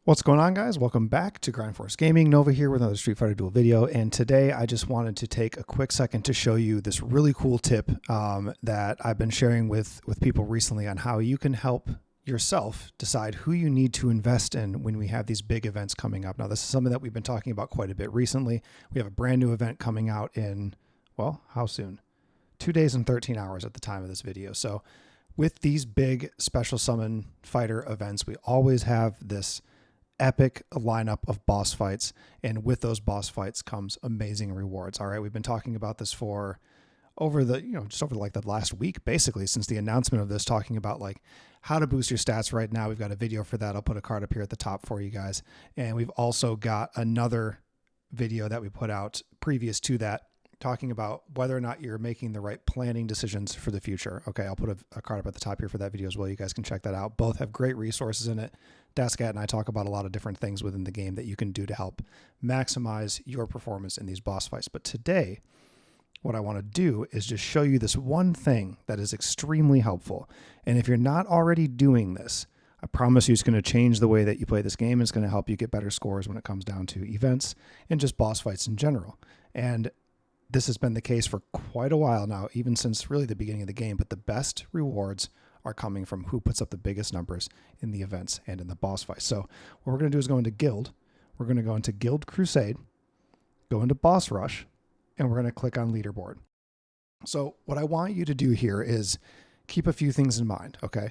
What's going on, guys? Welcome back to Grind Force Gaming. Nova here with another Street Fighter Duel video, and today I just wanted to take a quick second to show you this really cool tip that I've been sharing with people recently on how you can help yourself decide who you need to invest in when we have these big events coming up. Now, this is something that we've been talking about quite a bit recently. We have a brand new event coming out in, well, how soon? 2 days and 13 hours at the time of this video. So with these big special summon fighter events, we always have this epic lineup of boss fights, and with those boss fights comes amazing rewards. All right, we've been talking about this for over the just over like the last week, basically since the announcement of this, talking about like how to boost your stats. Right now we've got a video for that. I'll put a card up here at the top for you guys, and we've also got another video that we put out previous to that talking about whether or not you're making the right planning decisions for the future. Okay, I'll put a card up at the top here for that video as well. You guys can check that out. Both have great resources in it. Dascat and I talk about a lot of different things within the game that you can do to help maximize your performance in these boss fights. But today, what I want to do is just show you this one thing that is extremely helpful. And if you're not already doing this, I promise you it's going to change the way that you play this game. It's going to help you get better scores when it comes down to events and just boss fights in general. And this has been the case for quite a while now, even since really the beginning of the game, but the best rewards are coming from who puts up the biggest numbers in the events and in the boss fight. So what we're going to do is go into Guild. We're going to go into Guild Crusade, go into Boss Rush, and we're going to click on Leaderboard. So what I want you to do here is keep a few things in mind, okay?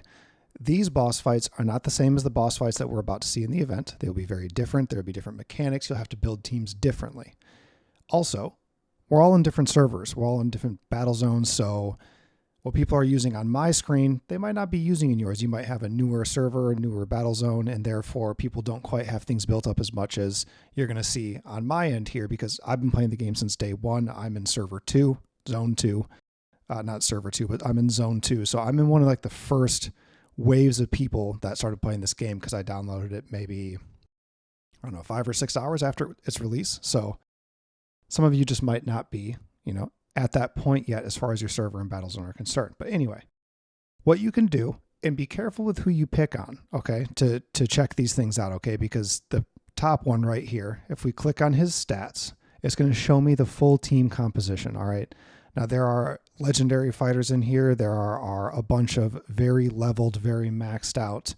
These boss fights are not the same as the boss fights that we're about to see in the event. They'll be very different. There'll be different mechanics. You'll have to build teams differently. Also, we're all in different servers. We're all in different battle zones. So what people are using on my screen, they might not be using in yours. You might have a newer server, a newer battle zone, and therefore people don't quite have things built up as much as you're going to see on my end here, because I've been playing the game since day one. I'm in server 2, zone 2, not server 2, but I'm in zone 2. So I'm in one of like the first waves of people that started playing this game, because I downloaded it maybe, I don't know, 5 or 6 hours after its release. So some of you just might not be, at that point yet as far as your server and battle zone are concerned. But anyway, what you can do, and be careful with who you pick on, okay, to check these things out, okay, because the top one right here, if we click on his stats, it's going to show me the full team composition, all right? Now, there are legendary fighters in here. There are a bunch of very leveled, very maxed out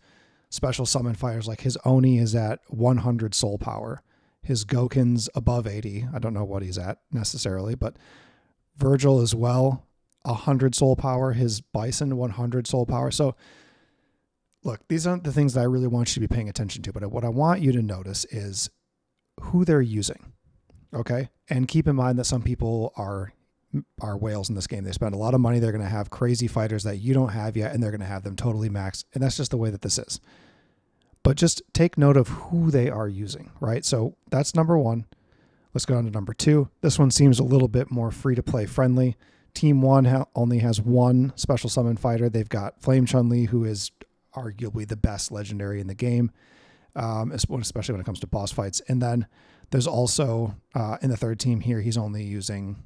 special summon fighters. Like his Oni is at 100 soul power. His Goken's above 80. I don't know what he's at necessarily, but Virgil as well, 100 soul power. His Bison, 100 soul power. So look, these aren't the things that I really want you to be paying attention to, but what I want you to notice is who they're using, okay? And keep in mind that some people are whales in this game. They spend a lot of money. They're going to have crazy fighters that you don't have yet, and they're going to have them totally maxed. And that's just the way that this is. But just take note of who they are using, right? So that's number one. Let's go on to number 2. This one seems a little bit more free-to-play friendly. Team 1 only has one special summon fighter. They've got Flame Chun-Li, who is arguably the best legendary in the game, especially when it comes to boss fights. And then there's also, in the third team here, he's only using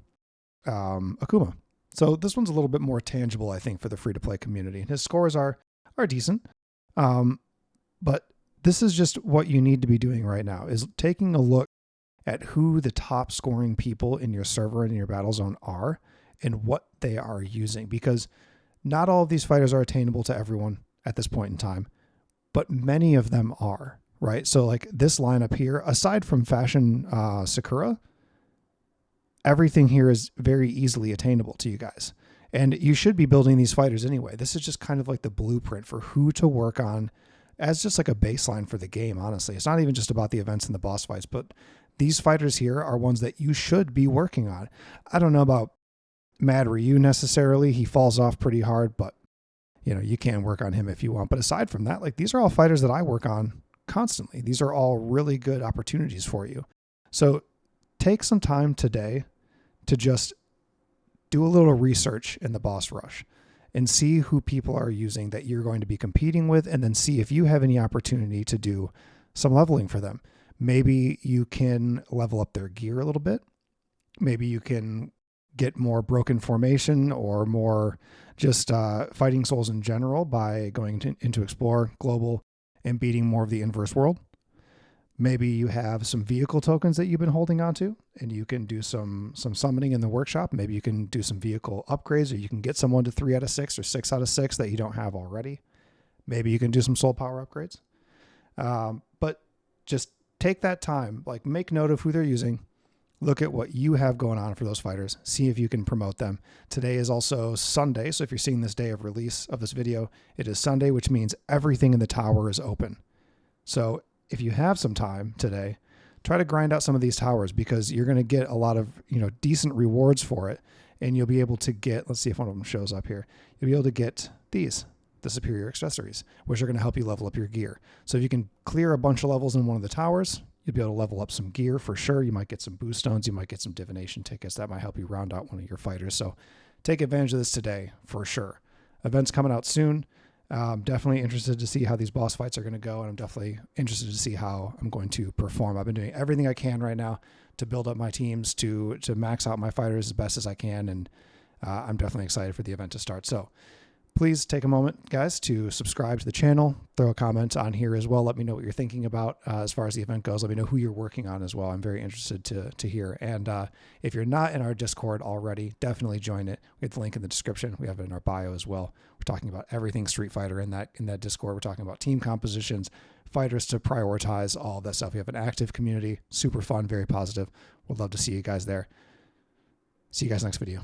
Akuma. So this one's a little bit more tangible, I think, for the free-to-play community. His scores are decent. But this is just what you need to be doing right now, is taking a look at who the top scoring people in your server and in your battle zone are and what they are using, because not all of these fighters are attainable to everyone at this point in time, but many of them are, right? So like this lineup here, aside from Fashion Sakura, everything here is very easily attainable to you guys. And you should be building these fighters anyway. This is just kind of like the blueprint for who to work on as just like a baseline for the game, honestly. It's not even just about the events and the boss fights, but these fighters here are ones that you should be working on. I don't know about Mad Ryu necessarily. He falls off pretty hard, but you can work on him if you want. But aside from that, like these are all fighters that I work on constantly. These are all really good opportunities for you. So take some time today to just do a little research in the boss rush and see who people are using that you're going to be competing with, and then see if you have any opportunity to do some leveling for them. Maybe you can level up their gear a little bit. Maybe you can get more broken formation or more just fighting souls in general by going into Explore, Global, and beating more of the inverse world. Maybe you have some vehicle tokens that you've been holding on to, and you can do some summoning in the workshop. Maybe you can do some vehicle upgrades, or you can get someone to 3 out of 6 or 6 out of 6 that you don't have already. Maybe you can do some soul power upgrades. But just take that time, like make note of who they're using. Look at what you have going on for those fighters. See if you can promote them. Today is also Sunday, so if you're seeing this day of release of this video, it is Sunday, which means everything in the tower is open. So if you have some time today, try to grind out some of these towers, because you're going to get a lot of, decent rewards for it. And you'll be able to get, let's see if one of them shows up here. You'll be able to get the superior accessories, which are going to help you level up your gear. So if you can clear a bunch of levels in one of the towers, you'll be able to level up some gear for sure. You might get some boost stones. You might get some divination tickets. That might help you round out one of your fighters. So take advantage of this today for sure. Events coming out soon. Definitely interested to see how these boss fights are going to go, and I'm definitely interested to see how I'm going to perform. I've been doing everything I can right now to build up my teams, to max out my fighters as best as I can, and I'm definitely excited for the event to start. So please take a moment, guys, to subscribe to the channel. Throw a comment on here as well. Let me know what you're thinking about as far as the event goes. Let me know who you're working on as well. I'm very interested to hear. And if you're not in our Discord already, definitely join it. We have the link in the description. We have it in our bio as well. We're talking about everything Street Fighter in that Discord. We're talking about team compositions, fighters to prioritize, all of that stuff. We have an active community, super fun, very positive. Would love to see you guys there. See you guys next video.